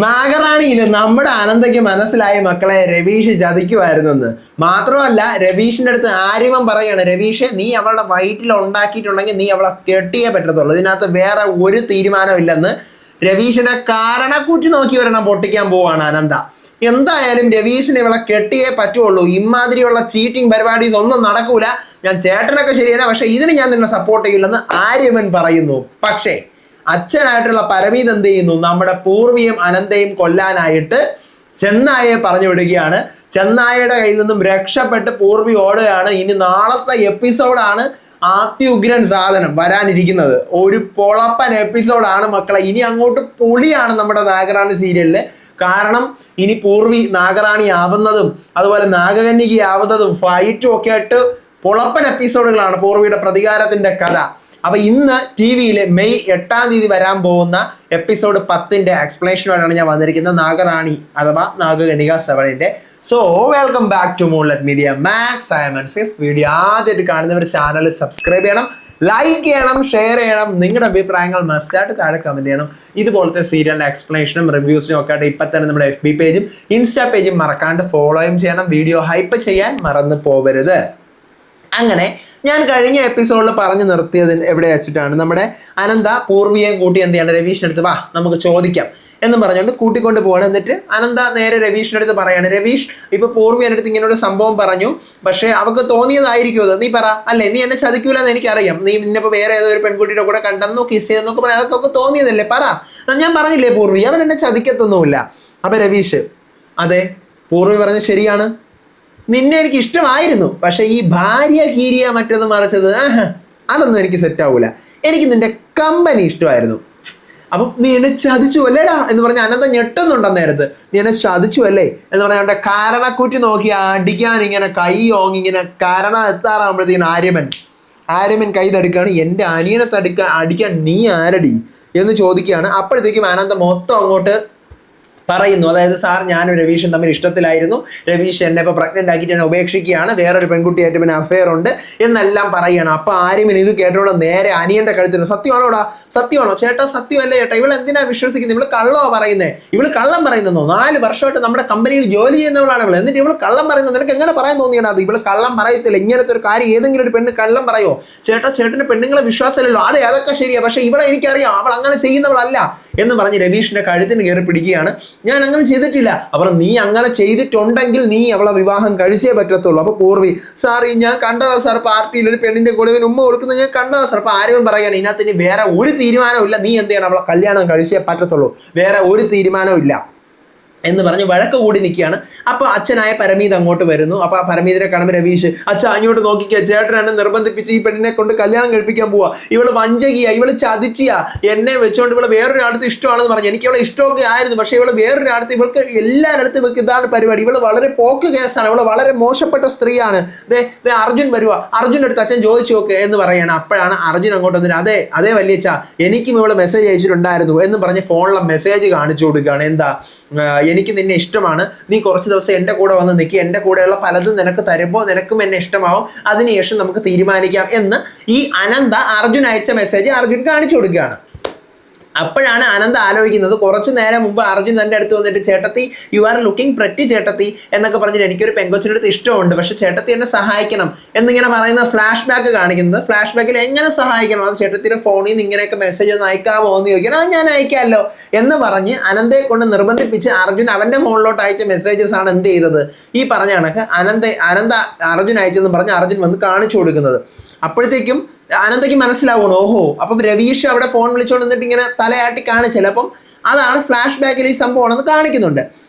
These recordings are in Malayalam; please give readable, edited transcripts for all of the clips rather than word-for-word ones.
നാഗറാണിയിൽ നമ്മുടെ അനന്തയ്ക്ക് മനസ്സിലായി മക്കളെ രവീഷ് ചതിക്കുമായിരുന്നെന്ന്. മാത്രമല്ല രവീഷിന്റെ അടുത്ത് ആര്യവൻ പറയാണ്, രവീഷ് നീ അവളുടെ വയറ്റിൽ ഉണ്ടാക്കിയിട്ടുണ്ടെങ്കിൽ നീ അവളെ കെട്ടിയേ പറ്റത്തുള്ളൂ, ഇതിനകത്ത് വേറെ ഒരു തീരുമാനമില്ലെന്ന് രവീഷിനെ കാരണക്കൂറ്റി നോക്കി വരണം പൊട്ടിക്കാൻ പോവാണ് അനന്ത. എന്തായാലും രവീഷിന് ഇവളെ കെട്ടിയേ പറ്റുള്ളൂ, ഇമാതിരിയുള്ള ചീറ്റിംഗ് പരിപാടീസ് ഒന്നും നടക്കൂല, ഞാൻ ചേട്ടനൊക്കെ ശരിയാണ്, പക്ഷെ ഇതിന് ഞാൻ നിന്നെ സപ്പോർട്ട് ചെയ്യില്ലെന്ന് ആര്യവൻ പറയുന്നു. പക്ഷേ അച്ഛനായിട്ടുള്ള പരമീത് എന്ത് ചെയ്യുന്നു, നമ്മുടെ പൂർവിയും അനന്തയും കൊല്ലാനായിട്ട് ചെന്നായെ പറഞ്ഞു വിടുകയാണ്. ചെന്നായയുടെ കയ്യിൽ നിന്നും രക്ഷപ്പെട്ട് പൂർവി ഓടുകയാണ്. ഇനി നാളത്തെ എപ്പിസോഡാണ് അത്യുഗ്രൻ സാധനം വരാനിരിക്കുന്നത്. ഒരു പൊളപ്പൻ എപ്പിസോഡാണ് മക്കളെ. ഇനി അങ്ങോട്ട് പൊളിയാണ് നമ്മുടെ നാഗറാണി സീരിയലില്. കാരണം ഇനി പൂർവി നാഗറാണി ആവുന്നതും അതുപോലെ നാഗകന്യകി ആവുന്നതും ഫൈറ്റും ഒക്കെ ആയിട്ട് പൊളപ്പൻ എപ്പിസോഡുകളാണ് പൂർവിയുടെ പ്രതികാരത്തിന്റെ കഥ. അപ്പൊ ഇന്ന് ടി വിയിൽ മെയ് 8-ാം തീയതി വരാൻ പോകുന്ന എപ്പിസോഡ് 10-ന്റെ എക്സ്പ്ലനേഷനുമായിട്ടാണ് ഞാൻ വന്നിരിക്കുന്നത്, നാഗറാണി അഥവാ നാഗകന്യക 7-ന്റെ. So welcome back to Moonlight Media Max. I am Ansif. Video ആദ്യമായിട്ട് കാണുന്നവർ ചാനൽ സബ്സ്ക്രൈബ് ചെയ്യണം, ലൈക്ക് ചെയ്യണം, ഷെയർ ചെയ്യണം, നിങ്ങളുടെ അഭിപ്രായങ്ങൾ മസ്റ്റായിട്ട് താഴെ കമന്റ് ചെയ്യണം. ഇതുപോലത്തെ സീരിയലിന്റെ എക്സ്പ്ലനേഷനും റിവ്യൂസിനും ഒക്കെ ആയിട്ട് ഇപ്പം തന്നെ നമ്മുടെ FB പേജും ഇൻസ്റ്റാ പേജും മറക്കാണ്ട് ഫോളോയും ചെയ്യണം. വീഡിയോ ഹൈപ്പ് ചെയ്യാൻ മറന്നു പോകരുത്. അങ്ങനെ ഞാൻ കഴിഞ്ഞ എപ്പിസോഡിൽ പറഞ്ഞു നിർത്തിയത് എവിടെ വെച്ചിട്ടാണ്, നമ്മുടെ അനന്ത പൂർവിയെ കൂട്ടി എന്ത് ചെയ്യാണ്, രവീഷിന്റെ അടുത്ത് വാ നമുക്ക് ചോദിക്കാം എന്ന് പറഞ്ഞുകൊണ്ട് കൂട്ടിക്കൊണ്ട് പോവാണ്. എന്നിട്ട് അനന്ത നേരെ രവീഷിന്റെ അടുത്ത് പറയാണ്, രവീഷ് ഇപ്പൊ പൂർവി എൻ്റെ അടുത്ത് ഇങ്ങനെ ഒരു സംഭവം പറഞ്ഞു, പക്ഷെ അവർക്ക് തോന്നിയതായിരിക്കും അത്, നീ പറ അല്ലേ, നീ എന്നെ ചതിക്കൂലെന്ന് എനിക്കറിയാം, നീ നിന്നിപ്പോ വേറെ ഏതോ ഒരു പെൺകുട്ടിയുടെ കൂടെ കണ്ടെന്നോ കിസ് ചെയ്തെന്നൊക്കെ പറയാം, അതൊക്കെ തോന്നിയതല്ലേ, പറ. ഞാൻ പറഞ്ഞില്ലേ പൂർവി, അവൻ എന്നെ ചതിക്കത്തൊന്നുമില്ല. അപ്പൊ രവീഷ്, അതെ പൂർവി പറഞ്ഞത് ശരിയാണ്, നിന്നെ എനിക്ക് ഇഷ്ടമായിരുന്നു, പക്ഷെ ഈ ഭാര്യ കീരിയ മറ്റത് മറിച്ചത് അതൊന്നും എനിക്ക് സെറ്റ് ആവൂല, എനിക്ക് നിന്റെ കമ്പനി ഇഷ്ടമായിരുന്നു. അപ്പം നീ എന്നെ ചതിച്ചു അല്ലേടാ എന്ന് പറഞ്ഞ അനന്ത ഞെട്ടുന്നുണ്ട് നേരത്ത്. നീ എന്നെ ചതിച്ചു അല്ലേ എന്ന് പറഞ്ഞ അവന്റെ കാരണക്കുറ്റി നോക്കി അടിക്കാൻ ഇങ്ങനെ കൈ ഓങ്ങി ഇങ്ങനെ കാരണം എത്താറാകുമ്പോഴത്തേക്കും ആര്യമൻ കൈ തടുക്കുകയാണ്. എൻ്റെ അനിയനെ അടിക്കാൻ നീ ആരടി എന്ന് ചോദിക്കുകയാണ്. അപ്പോഴത്തേക്കും അനന്ത മൊത്തം അങ്ങോട്ട് പറയുന്നു, അതായത് സാർ ഞാനും രവീഷും തമ്മിൽ ഇഷ്ടത്തിലായിരുന്നു, രവീഷ് എന്നെ ഇപ്പോൾ പ്രഗ്നന്റ് ആക്കിയിട്ട് എന്നെ ഉപേക്ഷിക്കുകയാണ്, വേറൊരു പെൺകുട്ടിയായിട്ട് പിന്നെ അഫെയർ ഉണ്ട് എന്നെല്ലാം പറയുകയാണ്. അപ്പോൾ ആര്യമിൻ ഇത് കേട്ടോടെ നേരെ അനിയന്റെ കഴുത്തിന്, സത്യമാണോടാ, സത്യമാണോ ചേട്ടാ, സത്യമല്ലേ ചേട്ടാ, ഇവൾ എന്തിനാ വിശ്വസിക്കുന്നത്, ഇവള് കള്ളോ പറയുന്നത്, ഇവള് കള്ളം പറയുന്നോ, 4 വർഷമായിട്ട് നമ്മുടെ കമ്പനിയിൽ ജോലി ചെയ്യുന്നവളാണ് ഇവൾ, എന്നിട്ട് ഇവള് കള്ളം പറയുന്നത് നിനക്ക് എങ്ങനെ പറയാൻ തോന്നിയാണ്, അത് ഇവള് കള്ളം പറയത്തില്ല, ഇങ്ങനത്തെ ഒരു കാര്യം ഏതെങ്കിലും ഒരു പെണ്ണ് കള്ളം പറയോ ചേട്ടാ, ചേട്ടന്റെ പെണ്ണുങ്ങളെ വിശ്വാസമല്ലല്ലോ, അതെ അതൊക്കെ ശരിയാ, പക്ഷെ ഇവളെ എനിക്കറിയാം, അവൾ അങ്ങനെ ചെയ്യുന്നവളല്ല എന്ന് പറഞ്ഞ് രവീഷിന്റെ കഴുത്തിന് കയറി പിടിക്കുകയാണ്. ഞാൻ അങ്ങനെ ചെയ്തിട്ടില്ല. അപ്പോൾ നീ അങ്ങനെ ചെയ്തിട്ടുണ്ടെങ്കിൽ നീ അവളെ വിവാഹം കഴിച്ചേ പറ്റത്തുള്ളൂ. അപ്പൊ പൂർവി, സാർ ഞാൻ കണ്ടതാ സാർ, പാർട്ടിയിൽ ഒരു പെണ്ണിന്റെ കൂടെ ഉമ്മ കൊടുക്കുന്നത് ഞാൻ കണ്ടതാ സാർ. അപ്പൊ ആരും പറയാണ് ഇതിനകത്ത് ഇനി വേറെ ഒരു തീരുമാനവും ഇല്ല, നീ എന്ത് ചെയ്യണം, അവളെ കല്യാണം കഴിച്ചേ പറ്റത്തുള്ളൂ, വേറെ ഒരു തീരുമാനവും ഇല്ല എന്ന് പറഞ്ഞ് വഴക്ക് കൂടി നിൽക്കുകയാണ്. അപ്പൊ അച്ഛനായ പരമീത് അങ്ങോട്ട് വരുന്നു. അപ്പൊ ആ പരമീതിനെ കാണുമ്പോൾ രവീഷ്, അച്ഛ അങ്ങോട്ട് നോക്കിക്കുക, ചേട്ടനെ നിർബന്ധിപ്പിച്ച് ഈ പെണ്ണിനെ കൊണ്ട് കല്യാണം കഴിപ്പിക്കാൻ പോവാ, ഇവള് വഞ്ചകിയാ, ഇവള് ചതിച്ചിയാ, എന്നെ വെച്ചുകൊണ്ട് ഇവള് വേറൊരാടത്ത് ഇഷ്ടമാണെന്ന് പറഞ്ഞു, എനിക്ക് ഇവളെ ഇഷ്ടമൊക്കെ ആയിരുന്നു, പക്ഷെ ഇവള് വേറൊരാടത്ത്, ഇവൾക്ക് എല്ലായിടത്തും ഇവൾക്ക് ഇതാണ് പരിപാടി, ഇവള് വളരെ പോക്ക് കേസാണ്, ഇവള് വളരെ മോശപ്പെട്ട സ്ത്രീയാണ്, അർജുൻ വരുവാ, അർജുൻ്റെ അടുത്ത് അച്ഛൻ ചോദിച്ചു നോക്ക് എന്ന് പറയാണ്. അപ്പോഴാണ് അർജുൻ അങ്ങോട്ട് വന്നിട്ട്, അതെ വലിയച്ഛ എനിക്കും ഇവള് മെസ്സേജ് അയച്ചിട്ടുണ്ടായിരുന്നു എന്ന് പറഞ്ഞ് ഫോണിലെ മെസ്സേജ് കാണിച്ചു കൊടുക്കുകയാണ്. എന്താ, എനിക്ക് നിന്നെ ഇഷ്ടമാണ്, നീ കുറച്ച് ദിവസം എൻ്റെ കൂടെ വന്ന് നിൽക്കുക, എൻ്റെ കൂടെയുള്ള പലതും നിനക്ക് തരുമ്പോൾ നിനക്കും എന്നെ ഇഷ്ടമാവും, അതിനുശേഷം നമുക്ക് തീരുമാനിക്കാം എന്ന് ഈ അനന്ത അർജുൻ അയച്ച മെസ്സേജ് അർജുൻ കാണിച്ചു കൊടുക്കുകയാണ്. അപ്പോഴാണ് അനന്ത ആലോചിക്കുന്നത്, കുറച്ചു നേരം മുമ്പ് അർജുൻ തൻ്റെ അടുത്ത് വന്നിട്ട്, ചേട്ടത്തി യു ആർ ലുക്കിംഗ് പ്രെറ്റി ചേട്ടത്തി എന്നൊക്കെ പറഞ്ഞിട്ട് എനിക്കൊരു പെങ്കൊച്ചിൻ്റെ അടുത്ത് ഇഷ്ടമുണ്ട്, പക്ഷെ ചേട്ടത്തി എന്നെ സഹായിക്കണം എന്നിങ്ങനെ പറയുന്ന ഫ്ലാഷ് ബാക്ക് കാണിക്കുന്നത്. ഫ്ലാഷ് ബാക്കിൽ എങ്ങനെ സഹായിക്കണം, അത് ചേട്ടത്തിയുടെ ഫോണിൽ നിന്ന് ഇങ്ങനെയൊക്കെ മെസ്സേജ് ഒന്ന് അയക്കാമോ എന്ന് ചോദിക്കണം. ഞാൻ അയക്കാമല്ലോ എന്ന് പറഞ്ഞ് അനന്തയെ കൊണ്ട് നിർബന്ധിപ്പിച്ച് അർജുൻ അവൻ്റെ ഫോണിലോട്ട് അയച്ച മെസ്സേജസ് ആണ് എന്ത് ചെയ്തത്, ഈ പറഞ്ഞ കണക്ക് അനന്ത അർജുൻ അയച്ചെന്ന് പറഞ്ഞ് അർജുൻ വന്ന് കാണിച്ചു കൊടുക്കുന്നത്. അപ്പോഴത്തേക്കും അനന്തയ്ക്ക് മനസ്സിലാവണം, ഓഹോ അപ്പം രവീഷ് അവിടെ ഫോൺ വിളിച്ചുകൊണ്ട് നിന്നിട്ട് ഇങ്ങനെ തലയാട്ടി കാണിച്ചല്ലോ, അപ്പം അതാണ് ഫ്ലാഷ് ബാക്കിൽ ഈ സംഭവമാണെന്ന് കാണിക്കുന്നുണ്ട്.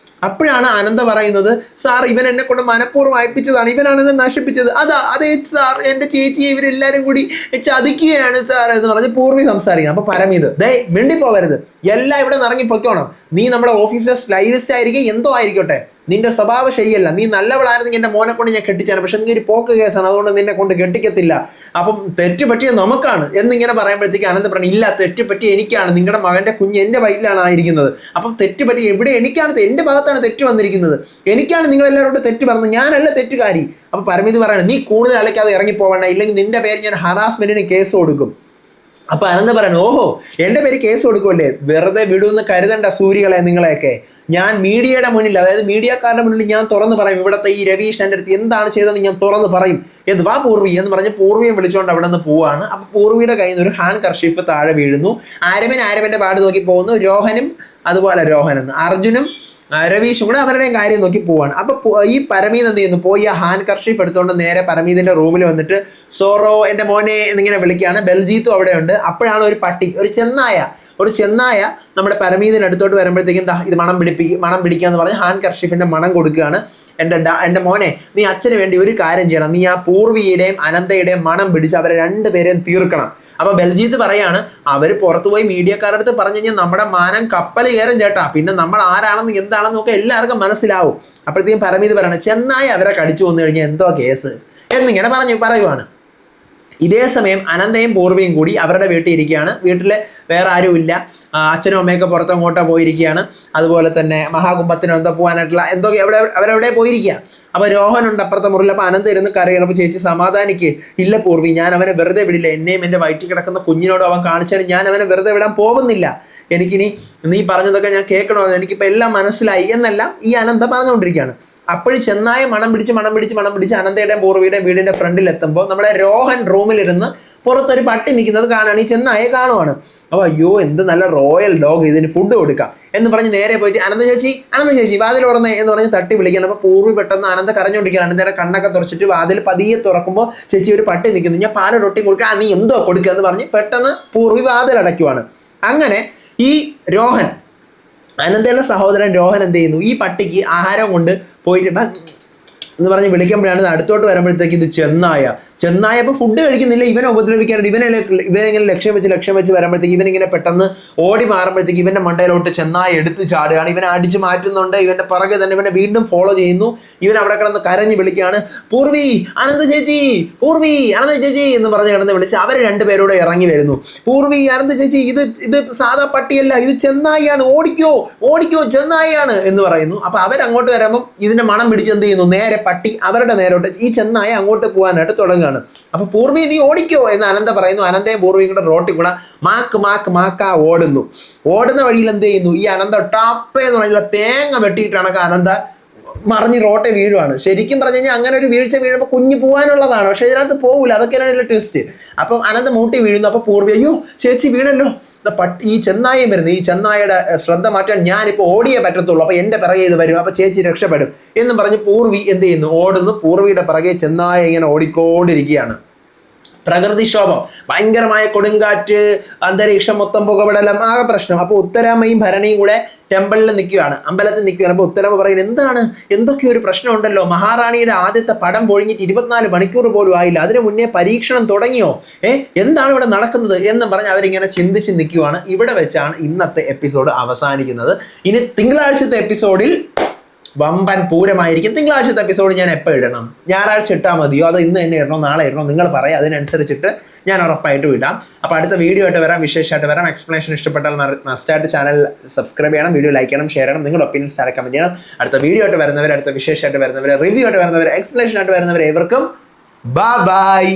അപ്പോഴാണ് അനന്ത പറയുന്നത്, സാർ ഇവൻ എന്നെ കൊണ്ട് മനഃപൂർവ്വം അയപ്പിച്ചതാണ്, ഇവനാണ് എന്നെ നശിപ്പിച്ചത്, അതേ സാർ, എൻ്റെ ചേച്ചിയെ ഇവരെല്ലാവരും കൂടി ചതിക്കുകയാണ് സാർ എന്ന് പറഞ്ഞ് പൂർവ്വി സംസാരിക്കണം. അപ്പൊ പരമീത്, മിണ്ടിപ്പോവരുത്, എല്ലാം ഇവിടെ നിറങ്ങി പൊയ്ക്കോണം, നീ നമ്മുടെ ഓഫീസിലെ സ്റ്റൈലിസ്റ്റ് ആയിരിക്കും, എന്തോ ആയിരിക്കട്ടെ, നിന്റെ സ്വഭാവം ശരിയല്ല, നീ നല്ലവളായിരുന്നെങ്കിൽ എൻ്റെ മോനെ കൊണ്ട് ഞാൻ കെട്ടിച്ചാണ്, പക്ഷെ നീ ഒരു പോക്ക് കേസാണ്, അതുകൊണ്ട് നിന്നെ കൊണ്ട് കെട്ടിക്കത്തില്ല, അപ്പം തെറ്റ് പറ്റിയത് നമുക്കാണ് എന്നിങ്ങനെ പറയുമ്പോഴത്തേക്ക് അനന്ത പറഞ്ഞു, ഇല്ല തെറ്റ് പറ്റി എനിക്കാണ്, നിങ്ങളുടെ മകൻ്റെ കുഞ്ഞ് എൻ്റെ വയറ്റിലാണ് ആയിരിക്കുന്നത്, അപ്പം തെറ്റ് പറ്റി എവിടെ എനിക്കാണ്, എൻ്റെ ഭാഗത്താണ് തെറ്റ് വന്നിരിക്കുന്നത്, എനിക്കാണ് നിങ്ങളെല്ലാവരോടും തെറ്റ് പറഞ്ഞത്, ഞാനല്ല തെറ്റുകാരി. അപ്പം പരമീത് പറയണം, നീ കൂടുതൽ അലക്കാതെ ഇറങ്ങിപ്പോവേണ്ട, ഇല്ലെങ്കിൽ നിന്റെ പേര് ഞാൻ ഹറാസ്മെന്റിന് കേസ് കൊടുക്കും. അപ്പൊ അനന്ത പറയണു, ഓഹോ എന്റെ പേര് കേസ് കൊടുക്കുമല്ലേ, വെറുതെ വിടുമെന്ന് കരുതണ്ട സൂര്യകളെ നിങ്ങളെയൊക്കെ. ഞാൻ മീഡിയയുടെ മുന്നിൽ, അതായത് മീഡിയക്കാരുടെ മുന്നിൽ ഞാൻ തുറന്ന് പറയും, ഇവിടുത്തെ ഈ രവീഷ് എൻ്റെ അടുത്ത് എന്താണ് ചെയ്തതെന്ന് ഞാൻ തുറന്ന് പറയും എന്ന്. വാ പൂർവി എന്ന് പറഞ്ഞ് പൂർവിയെ വിളിച്ചുകൊണ്ട് അവിടെ നിന്ന് പോവാണ്. അപ്പൊ പൂർവിയുടെ കയ്യിൽ നിന്ന് ഒരു ഹാൻഡ് കർഷീഫ് താഴെ വീഴുന്നു. ആരവന്റെ പാട് നോക്കി പോകുന്നു. രോഹനും അതുപോലെ അർജുനും രവീഷും കൂടെ അവരുടെയും കാര്യം നോക്കി പോവാണ്. അപ്പൊ ഈ പരമീത് എന്ത് ചെയ്യുന്നു, പോയി ആ ഹാൻഡ് കർഷീഫ് എടുത്തുകൊണ്ട് നേരെ പരമീതിന്റെ റൂമിൽ വന്നിട്ട് സോറോ എന്റെ മോനെ എന്നിങ്ങനെ വിളിക്കുകയാണ്. ബെൽജീത്തും അവിടെ ഉണ്ട്. അപ്പോഴാണ് ഒരു പട്ടി, ഒരു ചെന്നായ നമ്മുടെ പരമീതിന് അടുത്തോട്ട് വരുമ്പോഴത്തേക്കും ഇത് മണം പിടിക്കാന്ന് പറഞ്ഞ് ഹാൻഡ് കർഷീഫിന്റെ മണം കൊടുക്കുകയാണ്. എൻ്റെ മോനെ, നീ അച്ഛന് വേണ്ടി ഒരു കാര്യം ചെയ്യണം, നീ ആ പൂർവിയുടെയും അനന്തയുടെയും മണം പിടിച്ച് അവരെ രണ്ടുപേരെയും തീർക്കണം. അപ്പൊ ബെൽജീത്ത് പറയാണ്, അവര് പുറത്തുപോയി മീഡിയക്കാരുടെ അടുത്ത് പറഞ്ഞു കഴിഞ്ഞാൽ നമ്മുടെ മാനം കപ്പൽ കയറും ചേട്ടാ, പിന്നെ നമ്മൾ ആരാണെന്ന് എന്താണെന്ന് നോക്കുക എല്ലാവർക്കും മനസ്സിലാവും. അപ്പോഴത്തേക്കും പരമീത് പറയണം, ചെന്നായി അവരെ കടിച്ചു വന്നു കഴിഞ്ഞാൽ എന്തോ കേസ് എന്നിങ്ങനെ പറയുവാണ്. ഇതേ സമയം അനന്തയും പൂർവിയും കൂടി അവരുടെ വീട്ടിൽ ഇരിക്കുകയാണ്. വീട്ടിൽ വേറെ ആരുമില്ല, അച്ഛനും അമ്മയൊക്കെ പുറത്തങ്ങോട്ടോ പോയിരിക്കുകയാണ്. അതുപോലെ തന്നെ മഹാകുംഭത്തിനോ എന്തോ പോകാനായിട്ടുള്ള അവരെവിടെ പോയിരിക്കുക. അപ്പൊ രോഹനുണ്ട് അപ്പുറത്തെ മുറിയിൽ. അപ്പൊ അനന്ത ഇരുന്ന് കരയണം. ചേച്ചി സമാധാനിക്ക്, ഇല്ല പൂർവി, ഞാൻ അവനെ വെറുതെ വിടില്ല, എന്നെയും എൻ്റെ വയറ്റിൽ കിടക്കുന്ന കുഞ്ഞിനോടും അവൻ കാണിച്ചാലും ഞാൻ അവനെ വെറുതെ വിടാൻ പോകുന്നില്ല, എനിക്കിനി നീ പറഞ്ഞതൊക്കെ ഞാൻ കേൾക്കണോ, എനിക്കിപ്പോൾ എല്ലാം മനസ്സിലായി എന്നെല്ലാം ഈ അനന്ത പറഞ്ഞുകൊണ്ടിരിക്കുകയാണ്. അപ്പോഴും ചെന്നായി മണം പിടിച്ച് അനന്തയുടെയും പൂർവിയുടെയും വീടിന്റെ ഫ്രണ്ടിൽ എത്തുമ്പോൾ നമ്മുടെ രോഹൻ റൂമിലിരുന്ന് പുറത്തൊരു പട്ടി നിൽക്കുന്നത് കാണുകയാണ്. ഈ ചെന്നായെ കാണുവാണ്. അപ്പോൾ അയ്യോ എന്ത് നല്ല റോയൽ ഡോഗ്, ഇതിന് ഫുഡ് കൊടുക്കാം എന്ന് പറഞ്ഞ് നേരെ പോയിട്ട് അനന്ത ചേച്ചി വാതിൽ തുറന്നേ എന്ന് പറഞ്ഞ് തട്ടി വിളിക്കണം. അപ്പോൾ പൂർവി പെട്ടെന്ന് അനന്ത കരഞ്ഞുകൊണ്ടിരിക്കുകയാണ്. അനന്തയുടെ കണ്ണൊക്കെ തുറച്ചിട്ട് വാതിൽ പതിയെ തുറക്കുമ്പോൾ ചേച്ചി ഒരു പട്ടി നിൽക്കുന്നു, ഞാൻ പാല് റൊട്ടി കൊടുക്കുക, നീ എന്തോ കൊടുക്കുക എന്ന് പറഞ്ഞ് പെട്ടെന്ന് പൂർവി വാതിൽ അടയ്ക്കുവാണ്. അങ്ങനെ ഈ രോഹൻ, അനന്തയുടെ സഹോദരൻ രോഹൻ എന്ത് ചെയ്യുന്നു, ഈ പട്ടിക്ക് ആഹാരം കൊണ്ട് പോയിട്ട് എന്ന് പറഞ്ഞ് വിളിക്കുമ്പോഴാണ് അടുത്തോട്ട് വരുമ്പോഴത്തേക്ക് ഇത് ചെന്നായ അപ്പോൾ ഫുഡ് കഴിക്കുന്നില്ല, ഇവനെ ഉപദ്രവിക്കാനുണ്ട്. ഇവനെങ്ങനെ ലക്ഷ്യം വെച്ച് വരുമ്പോഴത്തേക്ക് ഇവനിങ്ങനെ പെട്ടെന്ന് ഓടി മാറുമ്പോഴത്തേക്ക് ഇവന്റെ മണ്ടയിലോട്ട് ചെന്നായ എടുത്ത് ചാടുകയാണ്. ഇവനെ അടിച്ച് മാറ്റുന്നുണ്ട്. ഇവന്റെ പുറകെ തന്നെ ഇവനെ വീണ്ടും ഫോളോ ചെയ്യുന്നു. ഇവൻ അവിടെ കിടന്ന് കരഞ്ഞ് വിളിക്കുകയാണ്, പൂർവി അനന്ത ചേച്ചി എന്ന് പറഞ്ഞ് കിടന്ന് വിളിച്ച് അവർ രണ്ടുപേരോട് ഇറങ്ങി വരുന്നു. പൂർവി അനന്ത ചേച്ചി, ഇത് സാധാ പട്ടിയല്ല, ഇത് ചെന്നായിയാണ്, ഓടിക്കോ ചെന്നായിയാണ് എന്ന് പറയുന്നു. അപ്പൊ അവരങ്ങോട്ട് വരുമ്പം ഇതിന്റെ മണം പിടിച്ച് എന്ത് ചെയ്യുന്നു, നേരെ പട്ടി അവരുടെ നേരോട്ട് ഈ ചെന്നായ അങ്ങോട്ട് പോകാനായിട്ട് തുടങ്ങുകയാണ്. അപ്പൊ പൂർവി നീ ഓടിക്കോ എന്ന് അനന്ത പറയുന്നു. അനന്തയും പൂർവിയും കൂടെ റോട്ടിൽ കൂടെ മാക്ക് ഓടുന്ന വഴിയിൽ എന്ത് ചെയ്യുന്നു, ഈ അനന്ത ടാപ്പേ എന്ന് പറഞ്ഞാൽ തേങ്ങ വെട്ടിയിട്ടാണ് അനന്ത മറിഞ്ഞ് റോട്ടെ വീഴുവാണ്. ശരിക്കും പറഞ്ഞു കഴിഞ്ഞാൽ അങ്ങനെ ഒരു വീഴ്ച വീഴുമ്പോൾ കുഞ്ഞ് പോകാനുള്ളതാണ്, പക്ഷെ ഇതിനകത്ത് പോകില്ല. അതൊക്കെയാണ് ട്വിസ്റ്റ്. അപ്പം അനന്ത മൂട്ടി വീഴുന്നു. അപ്പൊ പൂർവി, അയ്യോ ചേച്ചി വീണല്ലോ, ഈ ചെന്നായം വരുന്നു, ഈ ചെന്നായയുടെ ശ്രദ്ധ മാറ്റാൻ ഞാനിപ്പോൾ ഓടിയേ പറ്റത്തുള്ളൂ, അപ്പൊ എന്റെ പിറകെ ഇത് വരും, അപ്പൊ ചേച്ചി രക്ഷപ്പെടും എന്നും പറഞ്ഞ് പൂർവി എന്ത് ചെയ്യുന്നു, ഓടുന്നു. പൂർവിയുടെ പിറകെ ചെന്നായ ഇങ്ങനെ ഓടിക്കൊണ്ടിരിക്കുകയാണ്. പ്രകൃതിക്ഷോഭം, ഭയങ്കരമായ കൊടുങ്കാറ്റ്, അന്തരീക്ഷം മൊത്തം പുകപടലം, ആകെ പ്രശ്നം. അപ്പോൾ ഉത്തരാമ്മയും ഭരണിയും കൂടെ ടെമ്പിളിൽ നിൽക്കുകയാണ്, അമ്പലത്തിൽ നിൽക്കുകയാണ്. അപ്പോൾ ഉത്തരാമ്മ പറയുന്നത്, എന്താണ്, എന്തൊക്കെ ഒരു പ്രശ്നം ഉണ്ടല്ലോ, മഹാറാണിയുടെ ആദ്യത്തെ പടം പൊഴിഞ്ഞിട്ട് 24 മണിക്കൂർ പോലും ആയില്ല, അതിനു മുന്നേ പരീക്ഷണം തുടങ്ങിയോ, എന്താണ് ഇവിടെ നടക്കുന്നത് എന്ന് പറഞ്ഞ് അവരിങ്ങനെ ചിന്തിച്ച് നിൽക്കുകയാണ്. ഇവിടെ വെച്ചാണ് ഇന്നത്തെ എപ്പിസോഡ് അവസാനിക്കുന്നത്. ഇനി തിങ്കളാഴ്ചത്തെ എപ്പിസോഡിൽ വമ്പൻ പൂരമായിരിക്കും. തിങ്കളാഴ്ചത്തെ എപ്പിസോഡ് ഞാൻ എപ്പോൾ ഇടണം, ഞായറാഴ്ച ഇട്ടാൽ മതിയോ അതോ ഇന്ന് തന്നെ ഇടണോ നാളെ ഇടണോ, നിങ്ങൾ പറയാം, അതിനനുസരിച്ചിട്ട് ഞാൻ ഉറപ്പായിട്ട് വിടാം. അപ്പോൾ അടുത്ത വീഡിയോ ആയിട്ട് വരാം, വിശേഷമായിട്ട് വരാം. എക്സ്പ്ലനേഷൻ ഇഷ്ടപ്പെട്ടാൽ മസ്റ്റായിട്ട് ചാനൽ സബ്സ്ക്രൈബ് ചെയ്യണം, വീഡിയോ ലൈക്ക് ചെയ്യണം, ഷെയർ ചെയ്യണം, നിങ്ങളുടെ ഒപ്പീനിയൻസ് താഴെ കമന്റ് ചെയ്യണം. അടുത്ത വീഡിയോ ആയിട്ട് വരുന്നവർ, അടുത്ത വിശേഷമായിട്ട് വരുന്നവർ, റിവ്യൂ ആയിട്ട് വരുന്നവർ, എക്സ്പ്ലനേഷൻ ആയിട്ട് വരുന്നവർ, ഏവർക്കും ബൈ.